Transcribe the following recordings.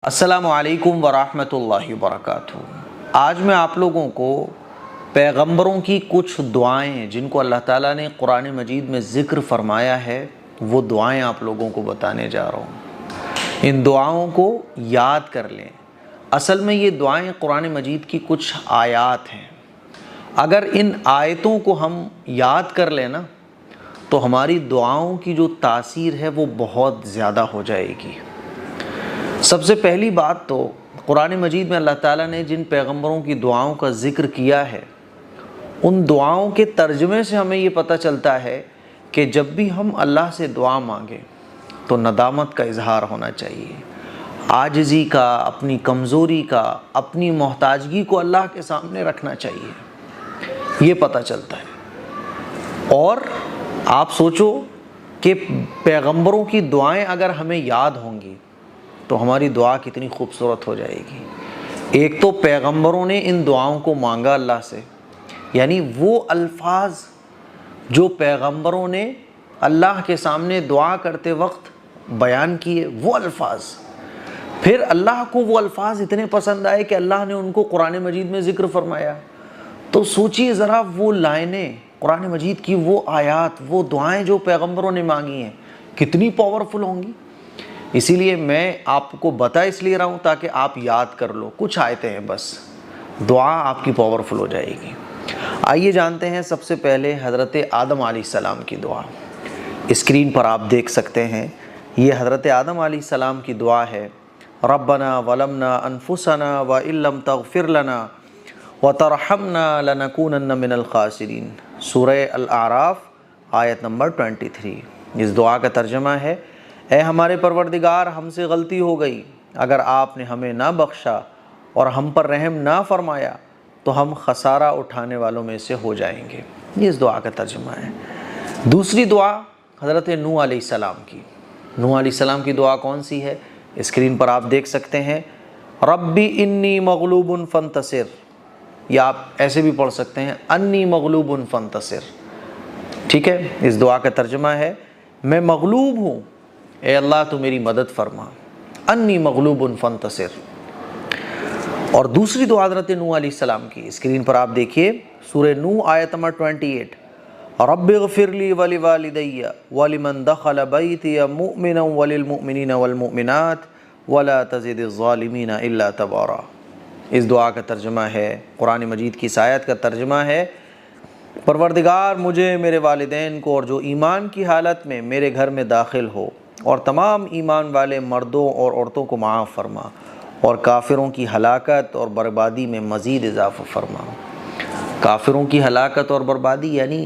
السلام علیکم ورحمۃ اللہ وبرکاتہ۔ آج میں آپ لوگوں کو پیغمبروں کی کچھ دعائیں جن کو اللہ تعالیٰ نے قرآن مجید میں ذکر فرمایا ہے وہ دعائیں آپ لوگوں کو بتانے جا رہا ہوں۔ ان دعاؤں کو یاد کر لیں۔ اصل میں یہ دعائیں قرآن مجید کی کچھ آیات ہیں۔ اگر ان آیتوں کو ہم یاد کر لیں نا تو ہماری دعاؤں کی جو تاثیر ہے وہ بہت زیادہ ہو جائے گی۔ سب سے پہلی بات تو قرآن مجید میں اللہ تعالیٰ نے جن پیغمبروں کی دعاؤں کا ذکر کیا ہے ان دعاؤں کے ترجمے سے ہمیں یہ پتہ چلتا ہے کہ جب بھی ہم اللہ سے دعا مانگیں تو ندامت کا اظہار ہونا چاہیے، عاجزی کا، اپنی کمزوری کا، اپنی محتاجگی کو اللہ کے سامنے رکھنا چاہیے، یہ پتہ چلتا ہے۔ اور آپ سوچو کہ پیغمبروں کی دعائیں اگر ہمیں یاد ہوں گی تو ہماری دعا کتنی خوبصورت ہو جائے گی۔ ایک تو پیغمبروں نے ان دعاؤں کو مانگا اللہ سے، یعنی وہ الفاظ جو پیغمبروں نے اللہ کے سامنے دعا کرتے وقت بیان کیے وہ الفاظ، پھر اللہ کو وہ الفاظ اتنے پسند آئے کہ اللہ نے ان کو قرآن مجید میں ذکر فرمایا۔ تو سوچئے ذرا وہ لائنیں قرآن مجید کی، وہ آیات، وہ دعائیں جو پیغمبروں نے مانگی ہیں کتنی پاورفل ہوں گی۔ اسی لیے میں آپ کو بتا اس لیے رہا ہوں تاکہ آپ یاد کر لو، کچھ آیتیں ہیں بس، دعا آپ کی پاورفل ہو جائے گی۔ آئیے جانتے ہیں سب سے پہلے حضرت آدم علیہ السلام کی دعا۔ اسکرین پر آپ دیکھ سکتے ہیں، یہ حضرت آدم علیہ السلام کی دعا ہے۔ ربنا ظلمنا انفسنا وان لم تغفر لنا وترحمنا لنکونن من الخاسرین، سورہ الاعراف آیت نمبر 23۔ اس دعا کا ترجمہ ہے، اے ہمارے پروردگار، ہم سے غلطی ہو گئی، اگر آپ نے ہمیں نہ بخشا اور ہم پر رحم نہ فرمایا تو ہم خسارہ اٹھانے والوں میں سے ہو جائیں گے۔ یہ اس دعا کا ترجمہ ہے۔ دوسری دعا حضرت نوح علیہ السلام کی۔ نوح علیہ السلام کی دعا کون سی ہے؟ اسکرین پر آپ دیکھ سکتے ہیں، ربی انی مغلوب فانتصر، یا آپ ایسے بھی پڑھ سکتے ہیں انی مغلوب فانتصر۔ ٹھیک ہے، اس دعا کا ترجمہ ہے میں مغلوب ہوں، اے اللہ تو میری مدد فرما، انی مغلوب فانتصر۔ اور دوسری دعا حضرت نوح علیہ السلام کی، اسکرین پر آپ دیکھیے، سورہ نوح آیت نمبر 28، رب اغفر لی ولوالدی ولمن دخل بیتی مؤمنا وللمؤمنین والمؤمنات ولا تزد الظالمین الا تبارا۔ اس دعا کا ترجمہ ہے، قرآن مجید کی اس آیت کا ترجمہ ہے، پروردگار مجھے، میرے والدین کو اور جو ایمان کی حالت میں میرے گھر میں داخل ہو اور تمام ایمان والے مردوں اور عورتوں کو معاف فرما اور کافروں کی ہلاکت اور بربادی میں مزید اضافہ فرما۔ کافروں کی ہلاکت اور بربادی یعنی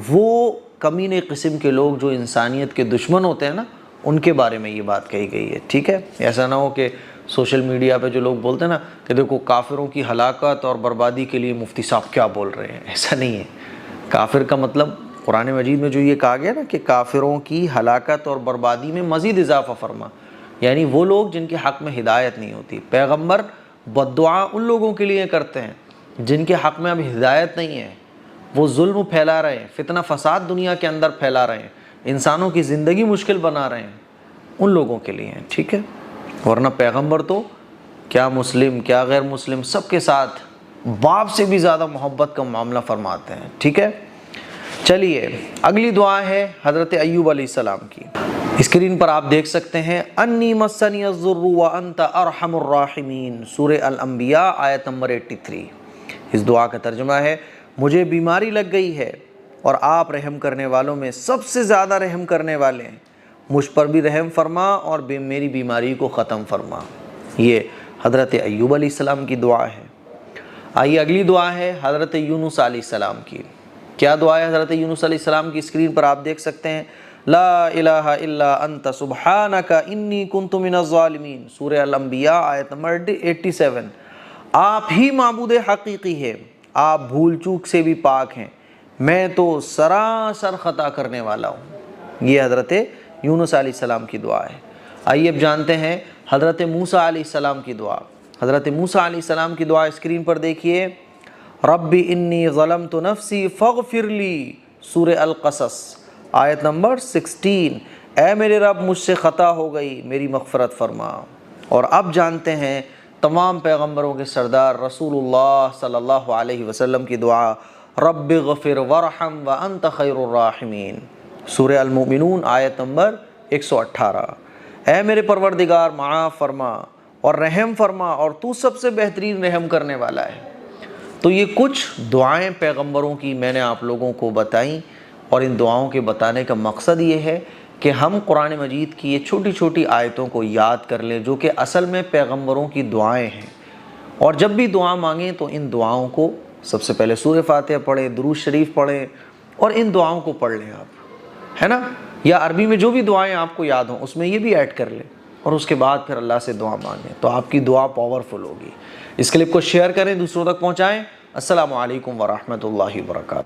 وہ کمینے قسم کے لوگ جو انسانیت کے دشمن ہوتے ہیں نا، ان کے بارے میں یہ بات کہی گئی ہے۔ ٹھیک ہے، ایسا نہ ہو کہ سوشل میڈیا پہ جو لوگ بولتے ہیں نا کہ دیکھو کافروں کی ہلاکت اور بربادی کے لیے مفتی صاحب کیا بول رہے ہیں، ایسا نہیں ہے۔ کافر کا مطلب قرآن مجید میں جو یہ کہا گیا نا کہ کافروں کی ہلاکت اور بربادی میں مزید اضافہ فرما، یعنی وہ لوگ جن کے حق میں ہدایت نہیں ہوتی۔ پیغمبر بد دعا ان لوگوں کے لیے کرتے ہیں جن کے حق میں اب ہدایت نہیں ہے، وہ ظلم پھیلا رہے ہیں، فتنہ فساد دنیا کے اندر پھیلا رہے ہیں، انسانوں کی زندگی مشکل بنا رہے ہیں، ان لوگوں کے لیے ہیں۔ ٹھیک ہے، ورنہ پیغمبر تو کیا مسلم کیا غیر مسلم سب کے ساتھ باپ سے بھی زیادہ محبت کا معاملہ فرماتے ہیں۔ ٹھیک ہے، چلیے اگلی دعا ہے حضرت ایوب علیہ السلام کی۔ اسکرین پر آپ دیکھ سکتے ہیں، انی مسنی الضر وانت ارحم الراحمین، سورہ الانبیاء آیت نمبر 83۔ اس دعا کا ترجمہ ہے، مجھے بیماری لگ گئی ہے اور آپ رحم کرنے والوں میں سب سے زیادہ رحم کرنے والے ہیں، مجھ پر بھی رحم فرما اور میری بیماری کو ختم فرما۔ یہ حضرت ایوب علیہ السلام کی دعا ہے۔ آئیے اگلی دعا ہے حضرت یونس علیہ السلام کی۔ کیا دعا ہے حضرت یونس علیہ السلام کی؟ اسکرین پر آپ دیکھ سکتے ہیں، لا الہ الا انت سبحانک انی کنت من الظالمین، سورہ الانبیاء آیت نمبر 87۔ آپ ہی معبود حقیقی ہے، آپ بھول چوک سے بھی پاک ہیں، میں تو سراسر خطا کرنے والا ہوں۔ یہ حضرت یونس علیہ السلام کی دعا ہے۔ آئیے اب جانتے ہیں حضرت موسیٰ علیہ السلام کی دعا۔ حضرت موسیٰ علیہ السلام کی دعا اسکرین پر دیکھیے، ربی انی ظلمت نفسی فاغفر لی، سورہ القصص آیت نمبر 16، اے میرے رب مجھ سے خطا ہو گئی، میری مغفرت فرما۔ اور اب جانتے ہیں تمام پیغمبروں کے سردار رسول اللہ صلی اللہ علیہ وسلم کی دعا، رب اغفر ورحم وانت خیر الراحمین، سورہ المؤمنون آیت نمبر 118۔ اے میرے پروردگار معاف فرما اور رحم فرما، اور تو سب سے بہترین رحم کرنے والا ہے۔ تو یہ کچھ دعائیں پیغمبروں کی میں نے آپ لوگوں کو بتائیں، اور ان دعاؤں کے بتانے کا مقصد یہ ہے کہ ہم قرآن مجید کی یہ چھوٹی چھوٹی آیتوں کو یاد کر لیں جو کہ اصل میں پیغمبروں کی دعائیں ہیں، اور جب بھی دعا مانگیں تو ان دعاؤں کو سب سے پہلے سورہ فاتحہ پڑھیں، درود شریف پڑھیں، اور ان دعاؤں کو پڑھ لیں آپ، ہے نا، یا عربی میں جو بھی دعائیں آپ کو یاد ہوں اس میں یہ بھی ایڈ کر لیں، اور اس کے بعد پھر اللہ سے دعا مانگیں، تو آپ کی دعا پاورفل ہوگی۔ اس کلپ کو شیئر کریں، دوسروں تک پہنچائیں۔ السلام علیکم ورحمۃ اللہ وبرکاتہ۔